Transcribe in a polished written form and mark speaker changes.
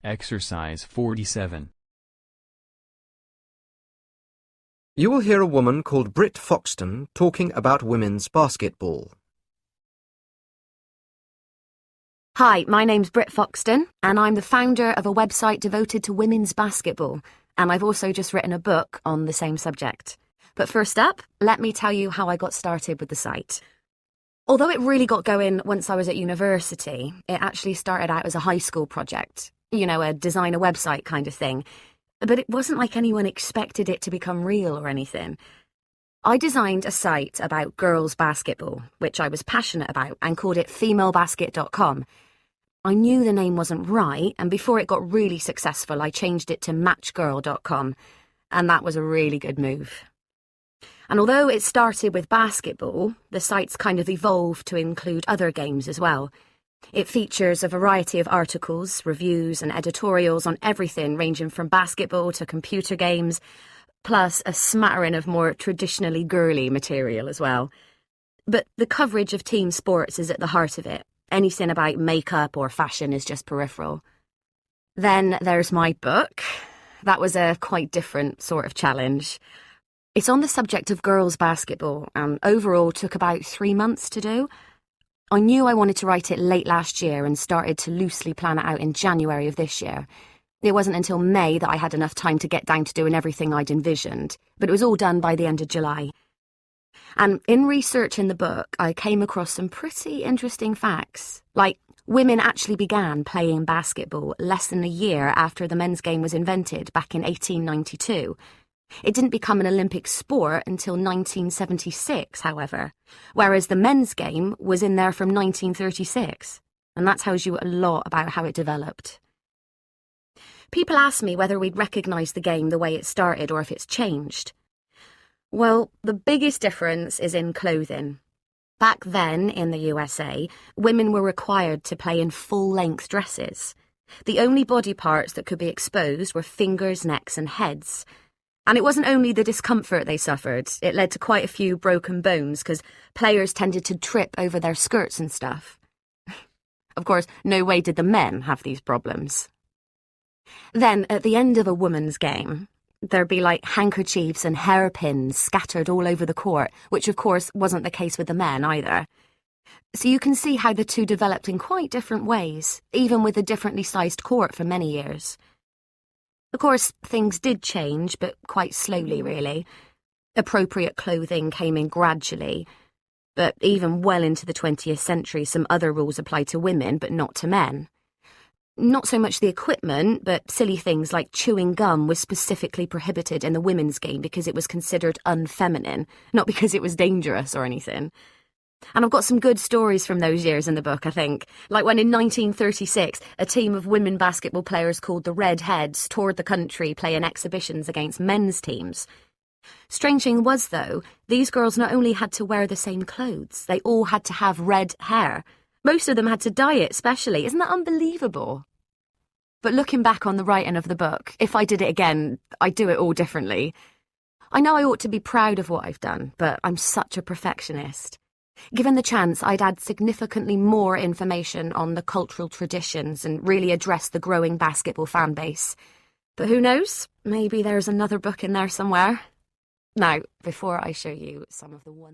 Speaker 1: Exercise 47.
Speaker 2: You will hear a woman called Britt Foxton talking about women's basketball.
Speaker 3: Hi, my name's Britt Foxton, and I'm the founder of a website devoted to women's basketball, and I've also just written a book on the same subject. But first up, let me tell you how I got started with the site. Although it really got going once I was at university, it actually started out as a high school project. You know, a design a website kind of thing. But it wasn't like anyone expected it to become real or anything. I designed a site about girls' basketball, which I was passionate about, and called it femalebasket.com. I knew the name wasn't right, and before it got really successful, I changed it to matchgirl.com, and that was a really good move. And although it started with basketball, the site's kind of evolved to include other games as well. It features a variety of articles, reviews, and editorials on everything ranging from basketball to computer games, plus a smattering of more traditionally girly material as well. But the coverage of team sports is at the heart of it. Anything about makeup or fashion is just peripheral. Then there's my book. That was a quite different sort of challenge. It's on the subject of girls' basketball, and overall took about 3 months to do. I knew I wanted to write it late last year and started to loosely plan it out in January of this year. It wasn't until May that I had enough time to get down to doing everything I'd envisioned, but it was all done by the end of July. And in researching the book, I came across some pretty interesting facts, like women actually began playing basketball less than a year after the men's game was invented back in 1892. It didn't become an Olympic sport until 1976, however, whereas the men's game was in there from 1936, and that tells you a lot about how it developed. People ask me whether we'd recognise the game the way it started or if it's changed. Well, the biggest difference is in clothing. Back then, in the USA, women were required to play in full-length dresses. The only body parts that could be exposed were fingers, necks and heads. And it wasn't only the discomfort they suffered, it led to quite a few broken bones because players tended to trip over their skirts and stuff. Of course, no way did the men have these problems. Then, at the end of a woman's game, there'd be like handkerchiefs and hairpins scattered all over the court, which of course wasn't the case with the men either. So you can see how the two developed in quite different ways, even with a differently sized court for many years. Of course, things did change, but quite slowly, really. Appropriate clothing came in gradually, but even well into the 20th century, some other rules applied to women, but not to men. Not so much the equipment, but silly things like chewing gum was specifically prohibited in the women's game because it was considered unfeminine, not because it was dangerous or anything. And I've got some good stories from those years in the book, I think. Like when in 1936, a team of women basketball players called the Red Heads toured the country playing exhibitions against men's teams. Strange thing was, though, these girls not only had to wear the same clothes, they all had to have red hair. Most of them had to dye it specially. Isn't that unbelievable? But looking back on the writing of the book, if I did it again, I'd do it all differently. I know I ought to be proud of what I've done, but I'm such a perfectionist. Given the chance, I'd add significantly more information on the cultural traditions and really address the growing basketball fan base. But who knows? Maybe there's another book in there somewhere. Now, before I show you some of the ones...